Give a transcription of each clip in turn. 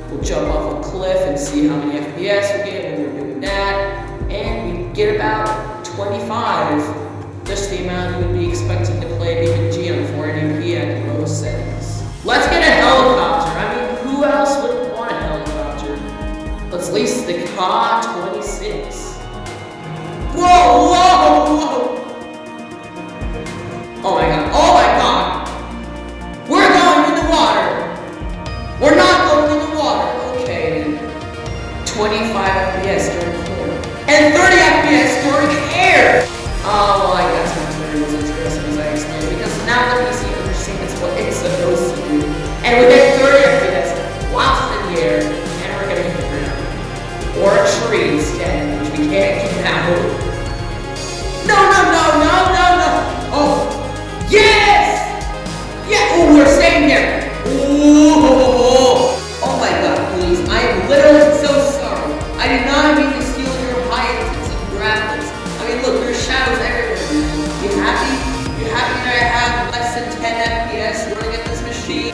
We'll jump off a cliff and see how many FPS we get when we're doing that. And we get about 25, just the amount you would be expecting to play BeamNG on 480p at low settings. Let's get a helicopter. I mean, who else would want a helicopter? Let's lease the Ka 26. Whoa, whoa, whoa! Oh my god, oh my god! We're going in the water! We're not going in the water! Okay, 25 FPS during floor. And 30 FPS during air! Oh, well, I guess my Twitter was interesting as I explained, because now the PC understands what it's supposed to do. And we get 30 FPS whilst in the air, and we're gonna hit the ground. Or a tree instead, which we can't get out. No! Oh! Yes! Yeah! Oh, we're staying there! Ooh! Oh my god, please. I am literally so sorry. I did not mean to steal your high-intensity graphics. I mean, look, there's shadows everywhere. You happy? You happy that I have less than 10 FPS running at this machine?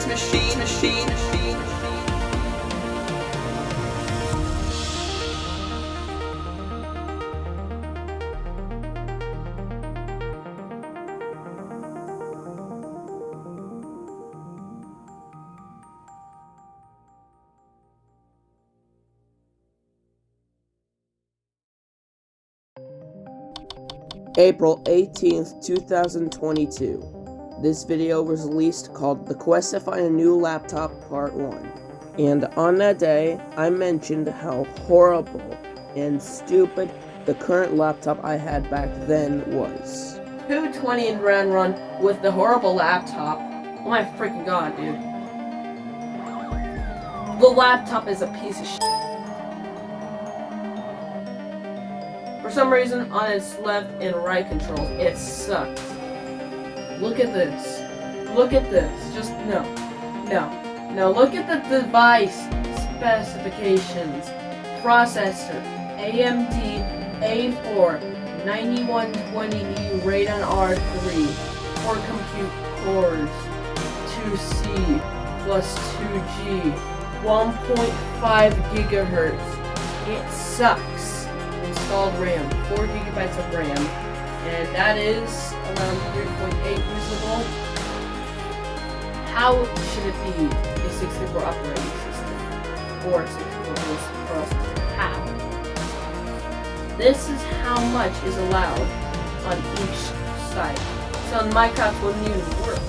April 18th, 2022. This video was released called The Quest to Find a New Laptop Part 1. And on that day, I mentioned how horrible and stupid the current laptop I had back then was. 220 in Grand Run with the horrible laptop. Oh my freaking god, dude. The laptop is a piece of shit. For some reason, on its left and right controls, it sucks. Look at this. Look at this. Just, no. Look at the device specifications. Processor, AMD A4 9120E Radeon R3. 4 compute cores. 2C plus 2G. 1.5 gigahertz. It sucks. Installed RAM, 4 gigabytes of RAM, and that is around 3.8 usable. How should it be a 64 operating system or 64-bit processor? How? This is how much is allowed on each site. So on Minecraft wouldn't even work.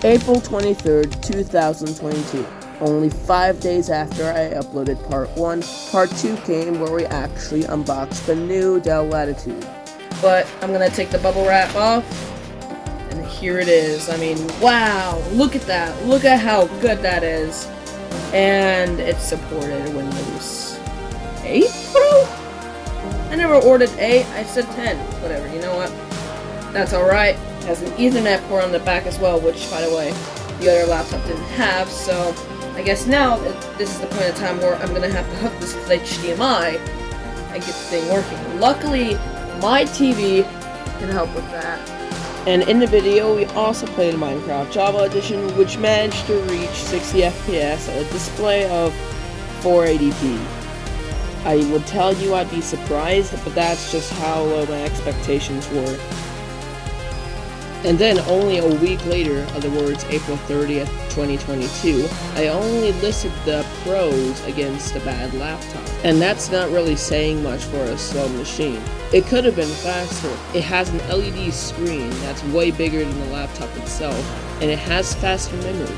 April 23rd, 2022. Only 5 days after I uploaded part 1, part 2 came where we actually unboxed the new Dell Latitude. But I'm gonna take the bubble wrap off, and here it is. I mean, wow, look at that. Look at how good that is. And it's supported Windows 8 Pro? I never ordered 8, I said 10. Whatever, you know what? That's alright. It has an Ethernet port on the back as well, which, by the way, the other laptop didn't have, so I guess now this is the point of time where I'm gonna have to hook this to HDMI and get the thing working. Luckily, my TV can help with that. And in the video, we also played Minecraft Java Edition, which managed to reach 60 FPS at a display of 480p. I would tell you I'd be surprised, but that's just how low my expectations were. And then only a week later, in other words, April 30th, 2022, I only listed the pros against a bad laptop. And that's not really saying much for a slow machine. It could have been faster. It has an LED screen that's way bigger than the laptop itself, and it has faster memory.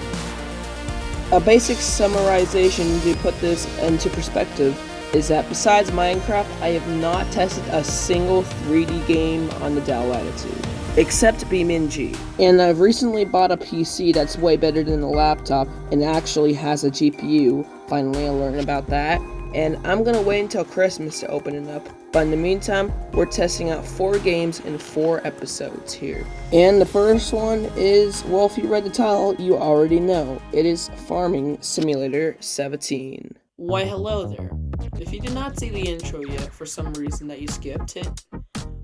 A basic summarization to put this into perspective is that besides Minecraft, I have not tested a single 3D game on the Dell Latitude, except BeamNG. And I've recently bought a PC that's way better than the laptop and actually has a GPU. Finally, I learned about that. And I'm gonna wait until Christmas to open it up. But in the meantime, we're testing out 4 games in 4 episodes here. And the first one is, well, if you read the title, you already know. It is Farming Simulator 17. Why hello there. If you did not see the intro yet for some reason that you skipped it,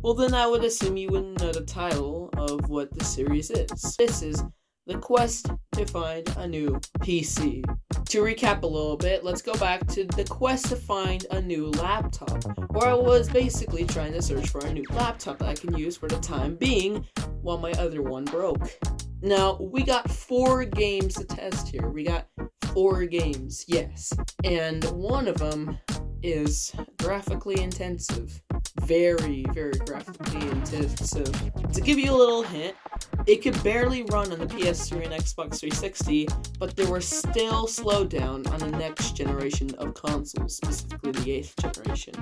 well then I would assume you wouldn't know the title of what the series is. This is the quest to find a new PC. To recap a little bit, let's go back to the quest to find a new laptop, where I was basically trying to search for a new laptop that I can use for the time being while my other one broke. Now, we got 4 games to test here. We got 4 games, yes. And one of them is graphically intensive. Very, very graphically intensive. To give you a little hint, it could barely run on the PS3 and Xbox 360, but they were still slowed down on the next generation of consoles, specifically the 8th generation.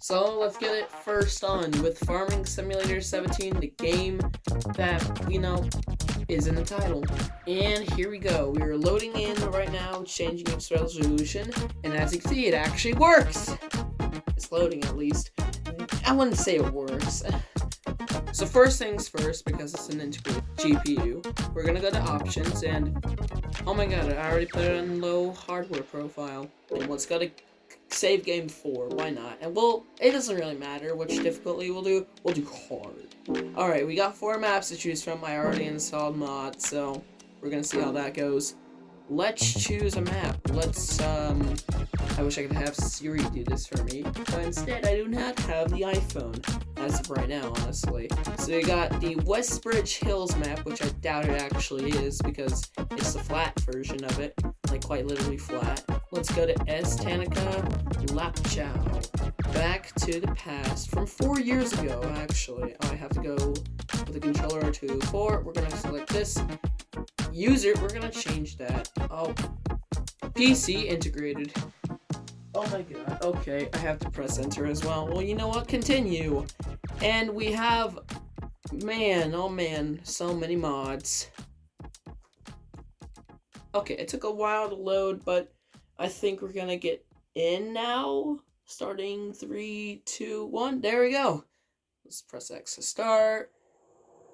So let's get it first on with Farming Simulator 17, the game that we know is in the title. And here we go. We are loading in right now, changing its resolution, and as you can see, it actually works. It's loading at least. I wouldn't say it works. So first things first, because it's an integrated GPU, we're gonna go to options and, oh my god, I already put it on low hardware profile. And let's go to save game 4, why not? And well, it doesn't really matter which difficulty we'll do hard. Alright, we got 4 maps to choose from. I already installed mods, so we're gonna see how that goes. Let's choose a map. Let's, I wish I could have Siri do this for me, but instead I do not have the iPhone, as of right now, honestly. So we got the Westbridge Hills map, which I doubt it actually is, because it's the flat version of it, like quite literally flat. Let's go to Estanica Lapchow. Back to the past, from 4 years ago, actually. I have to go with the controller to 4, we're gonna select this. User, we're gonna change that. Oh, PC integrated. Oh my god. Okay, I have to press enter as well. Well, you know what? Continue. And we have, man, oh man, so many mods. Okay, it took a while to load, but I think we're gonna get in now. Starting 3, 2, 1. There we go. Let's press X to start.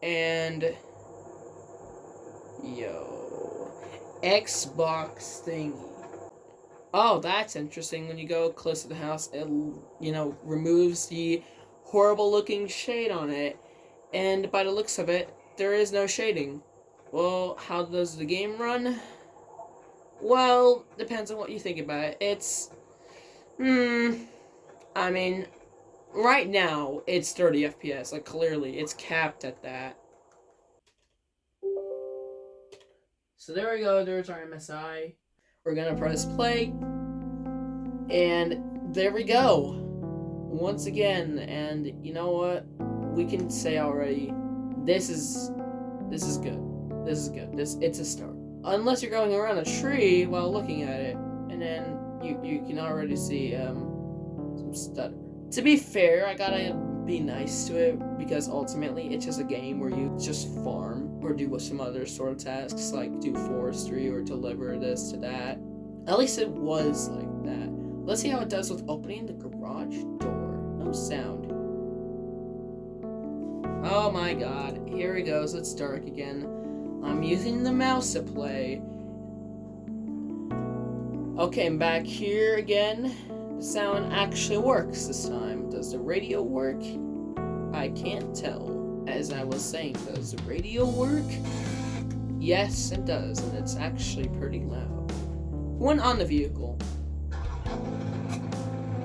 And yo, Xbox thingy. Oh, that's interesting. When you go close to the house, it, you know, removes the horrible looking shade on it. And by the looks of it, there is no shading. Well, how does the game run? Well, depends on what you think about it. It's, I mean, right now, it's 30 FPS. Like, clearly, it's capped at that. So there we go, there's our MSI. We're gonna press play. And there we go. Once again, and you know what? We can say already, this is good. This is good. It's a start. Unless you're going around a tree while looking at it, and then you can already see some stutter. To be fair, I gotta be nice to it, because ultimately it's just a game where you just farm or do some other sort of tasks, like do forestry or deliver this to that. At least it was like that. Let's see how it does with opening the garage door. No sound. Oh my god, here it goes, it's dark again. I'm using the mouse to play. Okay, I'm back here again. The sound actually works this time. Does the radio work? I can't tell. As I was saying, does the radio work? Yes, it does, and it's actually pretty loud. When on the vehicle,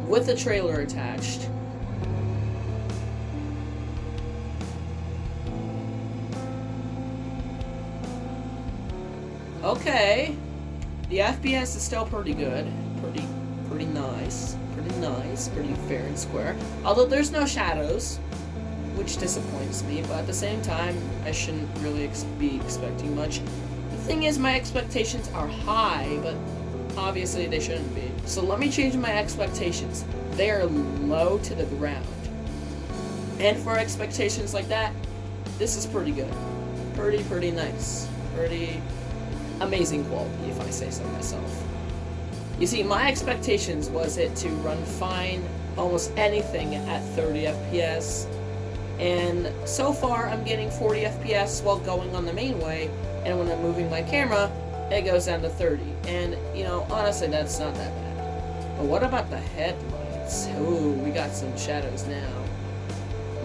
with the trailer attached, okay, the FPS is still pretty good, pretty nice, pretty fair and square. Although there's no shadows, which disappoints me, but at the same time, I shouldn't really be expecting much. The thing is, my expectations are high, but obviously they shouldn't be. So let me change my expectations. They are low to the ground. And for expectations like that, this is pretty good. Pretty nice. Pretty amazing quality, if I say so myself. You see, my expectations was it to run fine, almost anything at 30 FPS. And so far, I'm getting 40 FPS while going on the main way, and when I'm moving my camera, it goes down to 30. And, you know, honestly, that's not that bad. But what about the headlights? Ooh, we got some shadows now.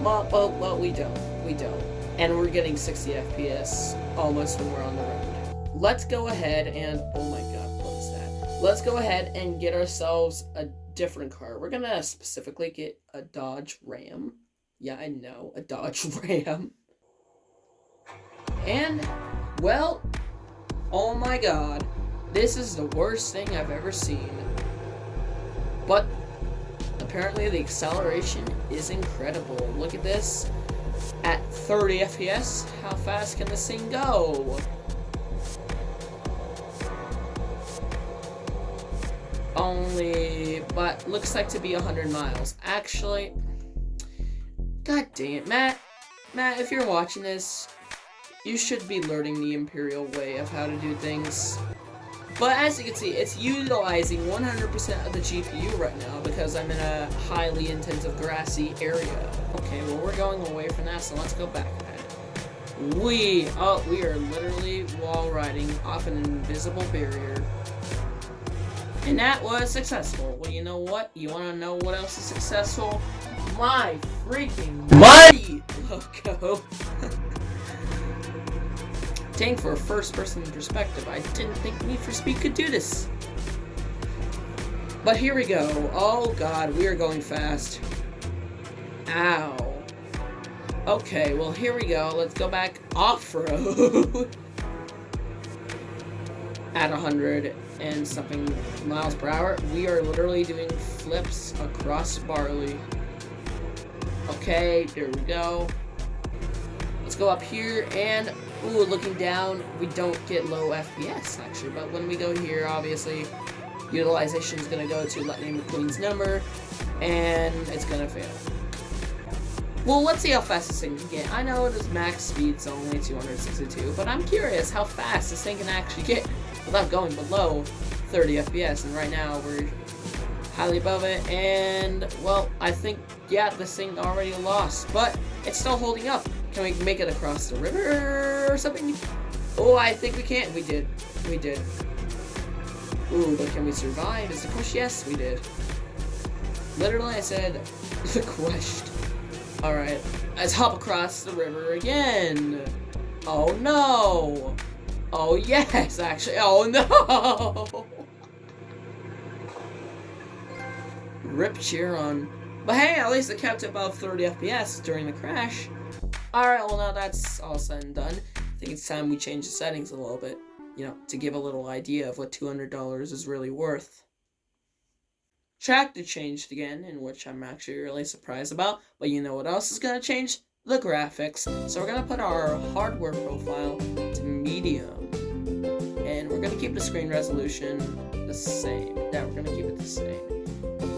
Well, we don't. And we're getting 60 FPS almost when we're on the road. let's go ahead and, oh my god, what is that? Let's go ahead and get ourselves a different car. We're gonna specifically get a Dodge Ram. Yeah, I know, a Dodge Ram. And, well, oh my god, this is the worst thing I've ever seen. But apparently the acceleration is incredible. Look at this. At 30 FPS, how fast can this thing go? But looks like to be 100 miles. Actually, god dang it, Matt, if you're watching this, you should be learning the Imperial way of how to do things. But as you can see, it's utilizing 100% of the GPU right now because I'm in a highly intensive grassy area. Okay, well we're going away from that, so let's go back. We are literally wall riding off an invisible barrier. And that was successful. Well, you know what? You want to know what else is successful? My freaking mighty logo. Dang, for a first-person perspective, I didn't think Need for Speed could do this. But here we go. Oh god, we are going fast. Ow. Okay, well here we go. Let's go back off-road. At 100 and something miles per hour. We are literally doing flips across barley. Okay, there we go. Let's go up here and, ooh, looking down, we don't get low FPS actually, but when we go here, obviously, utilization is going to go to Lightning McQueen's number, and it's going to fail. Well, let's see how fast this thing can get. I know its max speed's only 262, but I'm curious how fast this thing can actually get without going below 30 FPS, and right now we're highly above it, and, well, I think, yeah, this thing already lost, but it's still holding up. Can we make it across the river or something? Oh, I think we can. We did. We did. Ooh, but can we survive? Is the question? Yes, we did. Literally, I said the question. Alright, let's hop across the river again. Oh no! Oh yes, actually. Oh no! Rip Chiron. But hey, at least it kept above 30 FPS during the crash. Alright, well now that's all said and done. I think it's time we change the settings a little bit. You know, to give a little idea of what $200 is really worth. Tractor changed again, in which I'm actually really surprised about. But you know what else is going to change? The graphics. So we're going to put our hardware profile to medium. And we're going to keep the screen resolution the same. Yeah, we're going to keep it the same.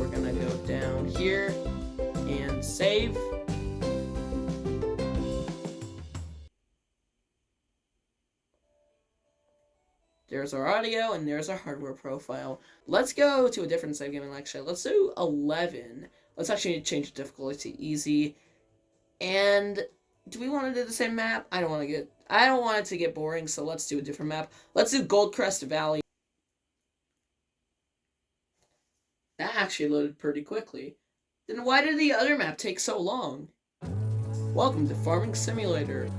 We're going to go down here and save. There's our audio, and there's our hardware profile. Let's go to a different save game, and actually, let's do 11. Let's actually change the difficulty to easy. And do we want to do the same map? I don't want it to get boring, so let's do a different map. Let's do Goldcrest Valley. That actually loaded pretty quickly. Then why did the other map take so long? Welcome to Farming Simulator.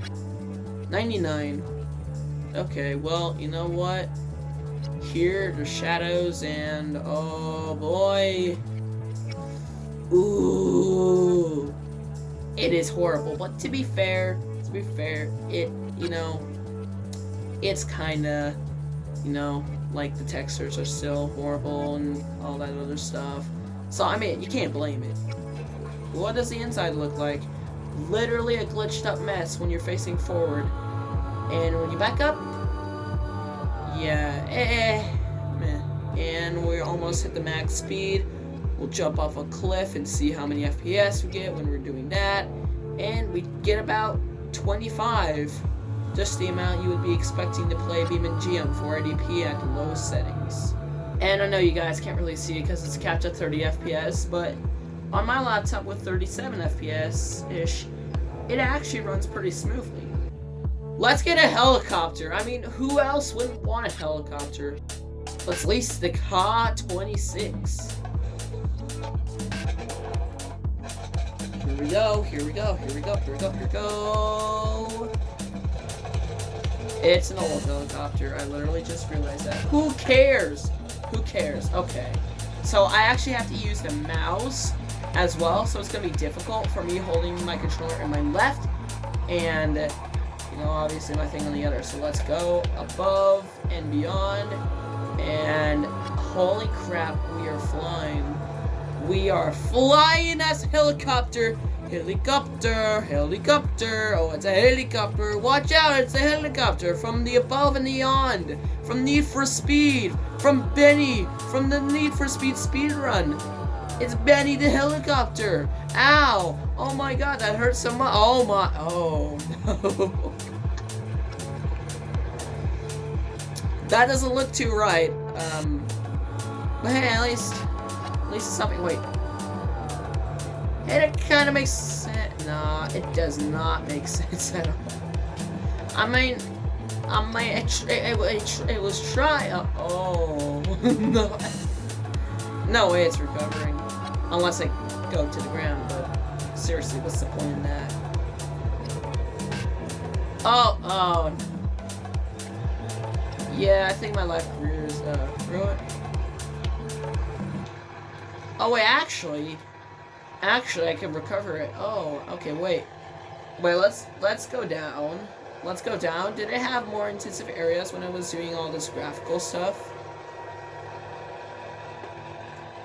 99. Okay, well, you know what? Here, there's shadows, and oh boy. Ooh. It is horrible, but to be fair, it, you know, it's kinda, you know, like the textures are still horrible and all that other stuff. So, I mean, you can't blame it. What does the inside look like? Literally a glitched up mess when you're facing forward. And when you back up, yeah, meh. And we almost hit the max speed. We'll jump off a cliff and see how many FPS we get when we're doing that. And we get about 25. Just the amount you would be expecting to play BeamNG on 480p at the lowest settings. And I know you guys can't really see it because it's capped at 30 FPS, but on my laptop with 37 FPS-ish, it actually runs pretty smoothly. Let's get a helicopter. I mean, who else wouldn't want a helicopter? Let's lease the Ka-26. Here we go, here we go, here we go, here we go, here we go. It's an old helicopter. I literally just realized that. Who cares? Who cares? Okay. So I actually have to use the mouse as well, so it's gonna be difficult for me holding my controller in my left and, you know, obviously my thing on the other. So let's go above and beyond, and holy crap, we are flying. We are flying as a helicopter. Helicopter, helicopter, oh, it's a helicopter. Watch out, it's a helicopter from the above and beyond. From Need for Speed, from Benny, from the Need for Speed speedrun. It's Benny the helicopter. Ow, oh my god, that hurt so much. Oh my, oh no. That doesn't look too right. But hey, at least it's something, wait. It kind of makes sense. Nah, it does not make sense at all. I mean, it was try. Oh no, no way it's recovering, unless I go to the ground. But seriously, what's the point in that? Oh, yeah, I think my life career is ruined. Oh wait, actually, I can recover it. Oh, okay, wait, let's go down. Let's go down. Did it have more intensive areas when I was doing all this graphical stuff?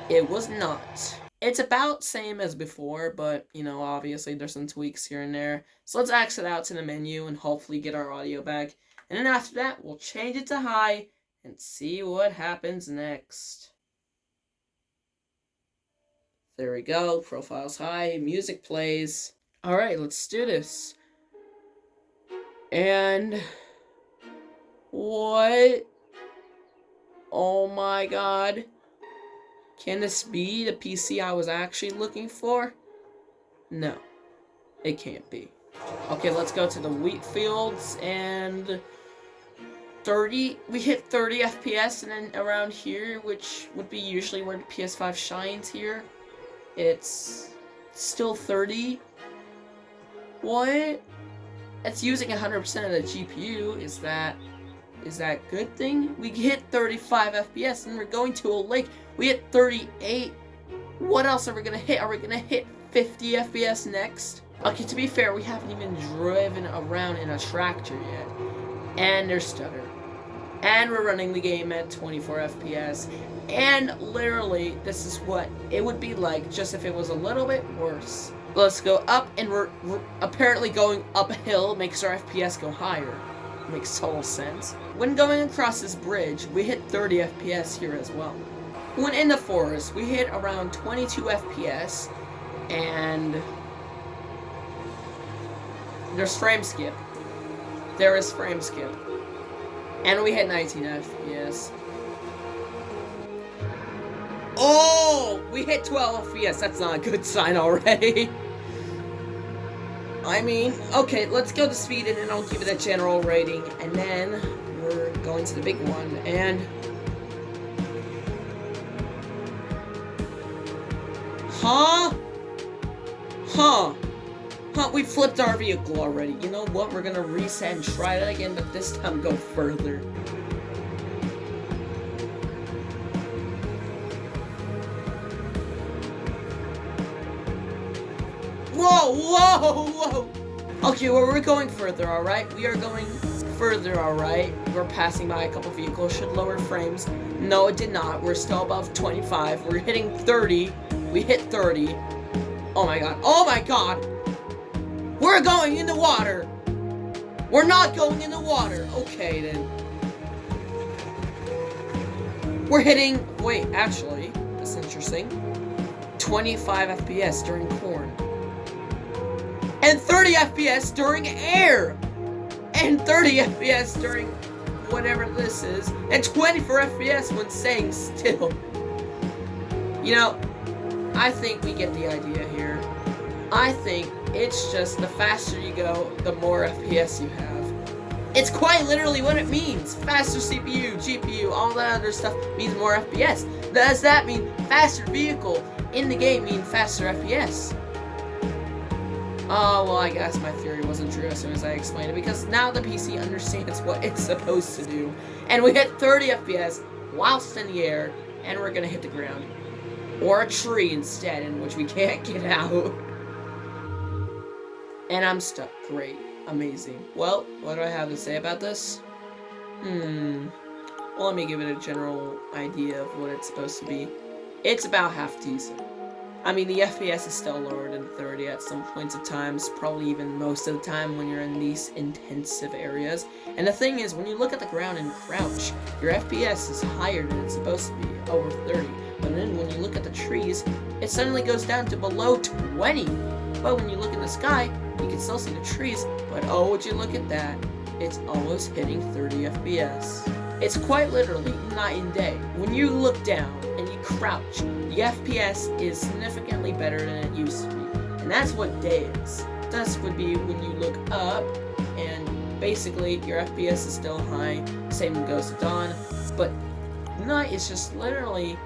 It was not. It's about same as before, but, you know, obviously there's some tweaks here and there. So let's exit out to the menu and hopefully get our audio back. And then after that, we'll change it to high and see what happens next. There we go. Profile's high. Music plays. Alright, let's do this. And what? Oh my god. Can this be the PC I was actually looking for? No. It can't be. Okay, let's go to the wheat fields and 30. We hit 30 FPS, and then around here, which would be usually where the PS5 shines here, it's still 30. What? It's using 100% of the GPU. Is that a good thing? We hit 35 FPS and we're going to a lake. We hit 38. What else are we gonna hit? Are we gonna hit 50 FPS next? Okay, to be fair, we haven't even driven around in a tractor yet. And there's stutter. And we're running the game at 24 FPS. And literally, this is what it would be like just if it was a little bit worse. Let's go up, and we're apparently going uphill makes our FPS go higher. Makes total sense. When going across this bridge, we hit 30 FPS here as well. When in the forest, we hit around 22 FPS, and there's frame skip. There is frame skip. And we hit 19 FPS. Oh! We hit 12 FPS. That's not a good sign already. I mean, okay, let's go to speed and then I'll give it a general rating. And then we're going to the big one. And Huh? We flipped our vehicle already. You know what? We're gonna reset and try that again, but this time go further. Whoa! Okay, well, we're going further, alright? We are going further, alright? We're passing by a couple vehicles. Should lower frames. No, it did not. We're still above 25. We're hitting 30. We hit 30. Oh my god. Oh my god! We're going in the water! We're not going in the water! Okay, then. We're hitting... Wait, actually, that's interesting. 25 FPS during corn. And 30 FPS during air! And 30 FPS during whatever this is. And 24 FPS when staying still. You know, I think we get the idea here. I think it's just the faster you go, the more FPS you have. It's quite literally what it means. Faster CPU, GPU, all that other stuff means more FPS. Does that mean faster vehicle in the game mean faster FPS? Oh, well, I guess my theory wasn't true as soon as I explained it, because now the PC understands what it's supposed to do. And we hit 30 FPS whilst in the air, and we're gonna hit the ground. Or a tree instead, in which we can't get out. And I'm stuck. Great. Amazing. Well, what do I have to say about this? Well, let me give it a general idea of what it's supposed to be. It's about half decent. I mean, the FPS is still lower than 30 at some points of times, probably even most of the time when you're in these intensive areas. And the thing is, when you look at the ground and crouch, your FPS is higher than it's supposed to be, over 30. But then when you look at the trees, it suddenly goes down to below 20. But when you look in the sky, you can still see the trees, but oh, would you look at that, it's almost hitting 30 FPS. It's quite literally night and day. When you look down and you crouch, the FPS is significantly better than it used to be. And that's what day is. Dusk would be when you look up, and basically your FPS is still high, same goes to dawn, but night is just literally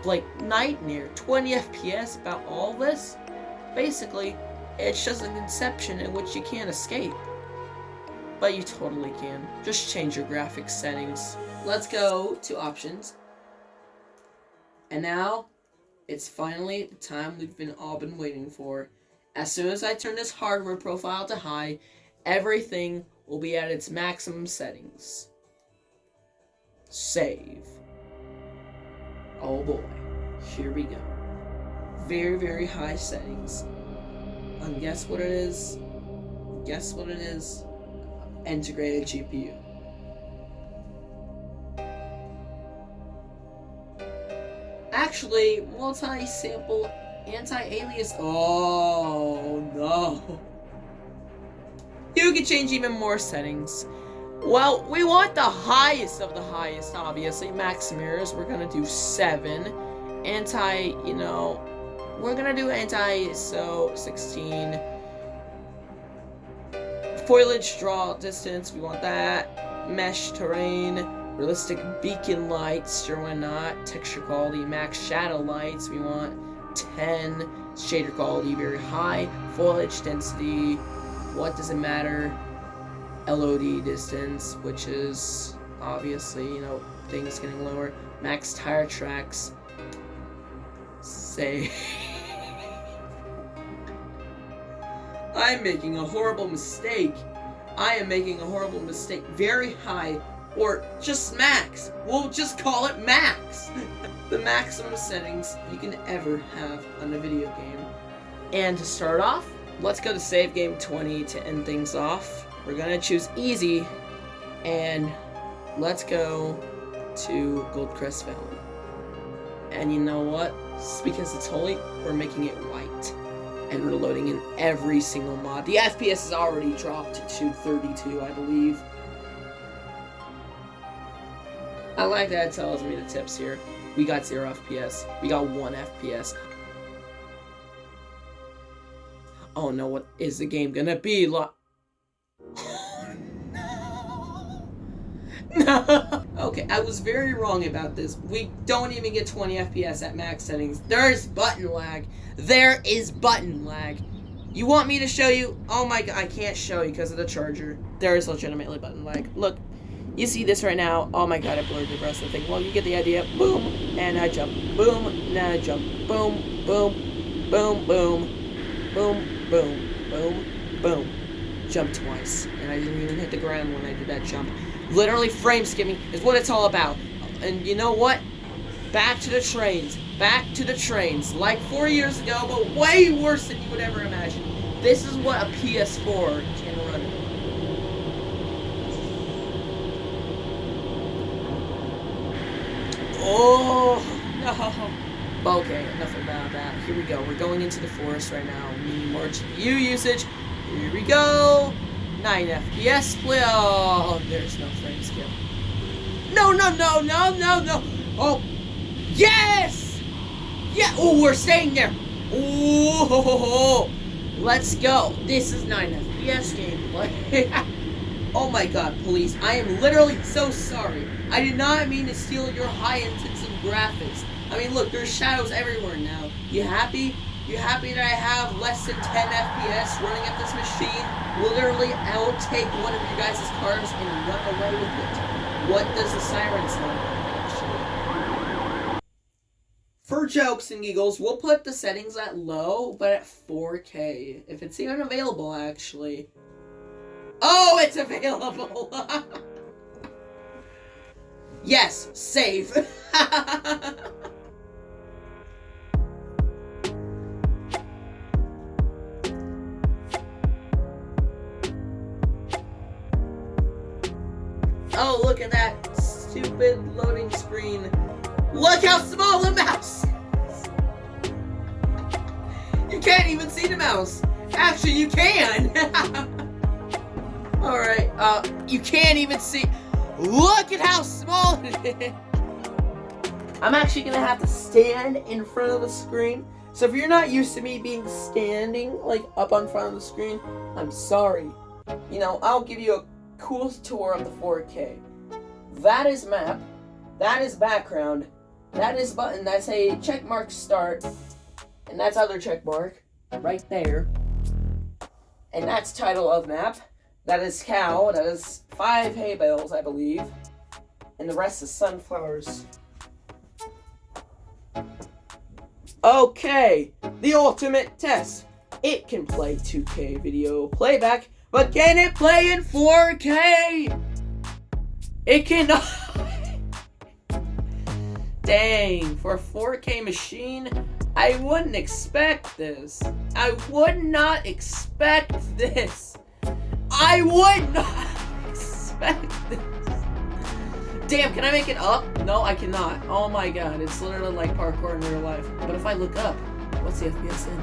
like night near 20 FPS about all this. Basically, it's just a conception in which you can't escape. But you totally can. Just change your graphics settings. Let's go to options. And now, it's finally the time we've all been waiting for. As soon as I turn this hardware profile to high, everything will be at its maximum settings. Save. Oh boy. Here we go. Very, very high settings. And guess what it is? Guess what it is? Integrated GPU. Actually, multi-sample anti-alias. Oh no. You can change even more settings. Well, we want the highest of the highest, obviously. Max mirrors, we're gonna do 7. We're gonna do anti-ISO 16. Foliage draw distance, we want that. Mesh terrain, realistic beacon lights, sure why not. Texture quality, max shadow lights, we want 10. Shader quality, very high. Foliage density, what does it matter? LOD distance, which is obviously, things getting lower. Max tire tracks. Say. I'm making a horrible mistake. I am making a horrible mistake. Very high, or just max. We'll just call it max. The maximum settings you can ever have on a video game. And to start off, let's go to save game 20 to end things off. We're gonna choose easy, and let's go to Goldcrest Valley. And you know what? Because it's holy, we're making it white. And we're loading in every single mod. The FPS is already dropped to 32, I believe. I like that it tells me the tips here. We got 0 FPS. We got 1 FPS. Oh no, what is the game gonna be like? No! Okay, I was very wrong about this. We don't even get 20 FPS at max settings. There's button lag. There is button lag. You want me to show you? Oh my god, I can't show you because of the charger. There is legitimately button lag. Look, you see this right now. Oh my god, I blurred the rest of the thing. Well, you get the idea. Boom, and I jump. Boom, and I jump. Boom, boom, boom, boom, boom, boom, boom, boom. Jump twice. And I didn't even hit the ground when I did that jump. Literally frame skimming is what it's all about. And you know what? Back to the trains. Back to the trains. Like 4 years ago, but way worse than you would ever imagine. This is what a PS4 can run. Oh, no. Okay, enough about that. Here we go. We're going into the forest right now. We need more GPU usage. Here we go. 9 FPS play. Oh, there's no frame skip. No, no, no, no, no, no. Oh, yes! Yeah, oh, we're staying there. Oh, let's go. This is 9 FPS gameplay. Oh my god, police. I am literally so sorry. I did not mean to steal your high intensive graphics. I mean, look, there's shadows everywhere now. You happy? You happy that I have less than 10 FPS running at this machine? Literally, I will take one of you guys' cars and run away with it. What does the siren sound like? For jokes and giggles, we'll put the settings at low, but at 4K. If it's even available, actually. Oh, it's available! Yes, save. Oh, look at that stupid loading screen. Look how small the mouse is. You can't even see the mouse. Actually, you can. Alright, you can't even see. Look at how small it is. I'm actually gonna have to stand in front of the screen. So if you're not used to me being standing, like, up on front of the screen, I'm sorry. You know, I'll give you a cool tour of the 4K. That is map. That is background. That is button. That's a checkmark start. And that's other checkmark. Right there. And that's title of map. That is cow. That is 5 hay bales, I believe. And the rest is sunflowers. Okay. The ultimate test. It can play 2K video playback, but can it play in 4K? It cannot. Dang, for a 4K machine, I wouldn't expect this. I would not expect this. I would not expect this. Damn, can I make it up? No, I cannot. Oh my god, it's literally like parkour in real life. But if I look up, what's the FPS in?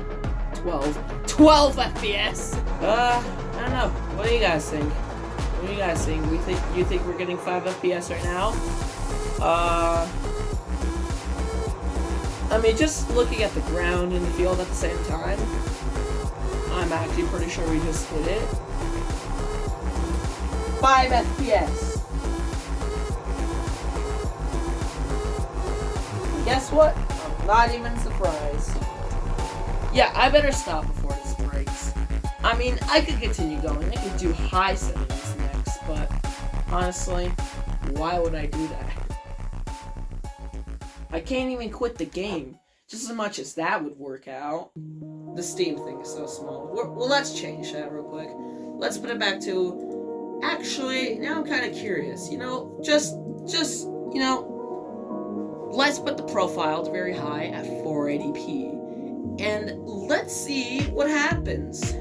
12. 12 FPS! I don't know. What do you guys think? What do you guys think? You think we're getting 5 FPS right now? I mean, just looking at the ground and the field at the same time, I'm actually pretty sure we just hit it. 5 FPS. And guess what? I'm not even surprised. Yeah, I better stop before this breaks. I mean, I could continue going. I could do high settings next, but honestly, why would I do that? I can't even quit the game, just as much as that would work out. The Steam thing is so small. Well, let's change that real quick. Let's put it back to, actually, now I'm kind of curious, you know, just, you know, let's put the profile to very high at 480p, and let's see what happens.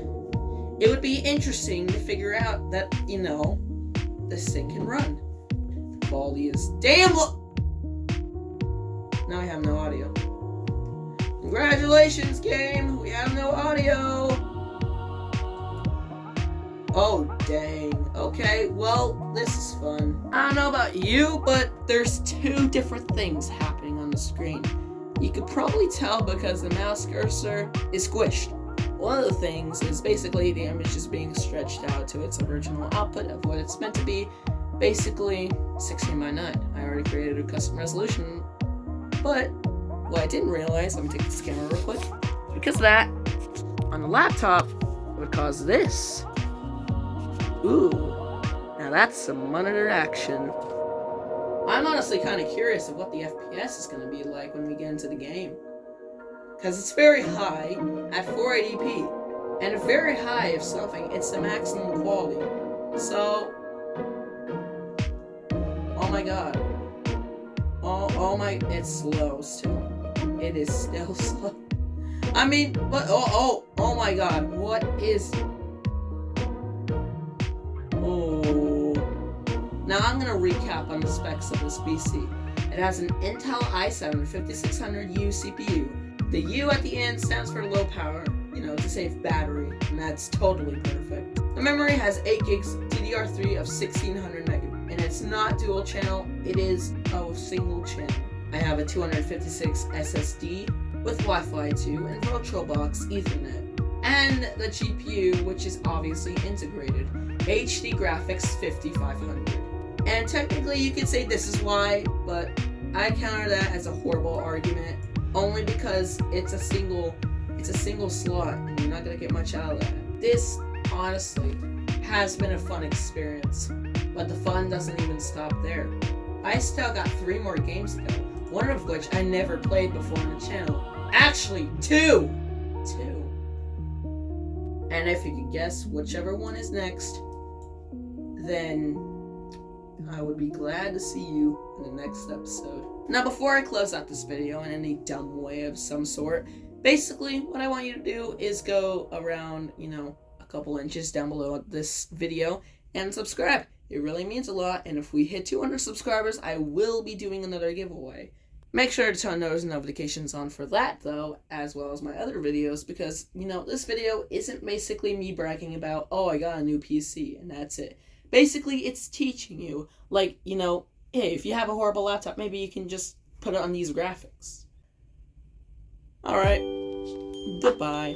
It would be interesting to figure out that, you know, this thing can run. The quality is damn low. Now I have no audio. Congratulations, game! We have no audio! Oh, dang. Okay, well, this is fun. I don't know about you, but there's 2 different things happening on the screen. You could probably tell because the mouse cursor is squished. One of the things is basically the image is being stretched out to its original output of what it's meant to be. Basically, 16:9. I already created a custom resolution. But what I didn't realize, let me take this camera real quick, because that, on the laptop, would cause this. Ooh, now that's some monitor action. I'm honestly kind of curious of what the FPS is going to be like when we get into the game. Because it's very high at 480p, and very high if something, it's the maximum quality. So, oh my god. Oh my, it's slow still. It is still slow. I mean, what, oh my god, what is, oh. Now I'm gonna recap on the specs of this PC. It has an Intel i7 5600U CPU. The U at the end stands for low power, you know, to save battery, and that's totally perfect. The memory has 8 gigs DDR3 of 1600 megabytes. And it's not dual channel, it is a single channel. I have a 256 SSD with Wi-Fi 2 and VirtualBox Ethernet. And the GPU, which is obviously integrated, HD graphics 5500. And technically you could say this is why, but I counter that as a horrible argument, only because it's a single It's a single slot, and you're not gonna get much out of that. This, honestly, has been a fun experience, but the fun doesn't even stop there. I still got 3 more games to go, one of which I never played before on the channel. Actually, 2! 2. And if you can guess whichever one is next, then I would be glad to see you in the next episode. Now, before I close out this video in any dumb way of some sort, basically what I want you to do is go around, a couple inches down below this video and subscribe. It really means a lot, and if we hit 200 subscribers, I will be doing another giveaway. Make sure to turn those notifications on for that, though, as well as my other videos, because, this video isn't basically me bragging about, oh, I got a new PC, and that's it. Basically, it's teaching you, like, hey, if you have a horrible laptop, maybe you can just put it on these graphics. Alright, goodbye.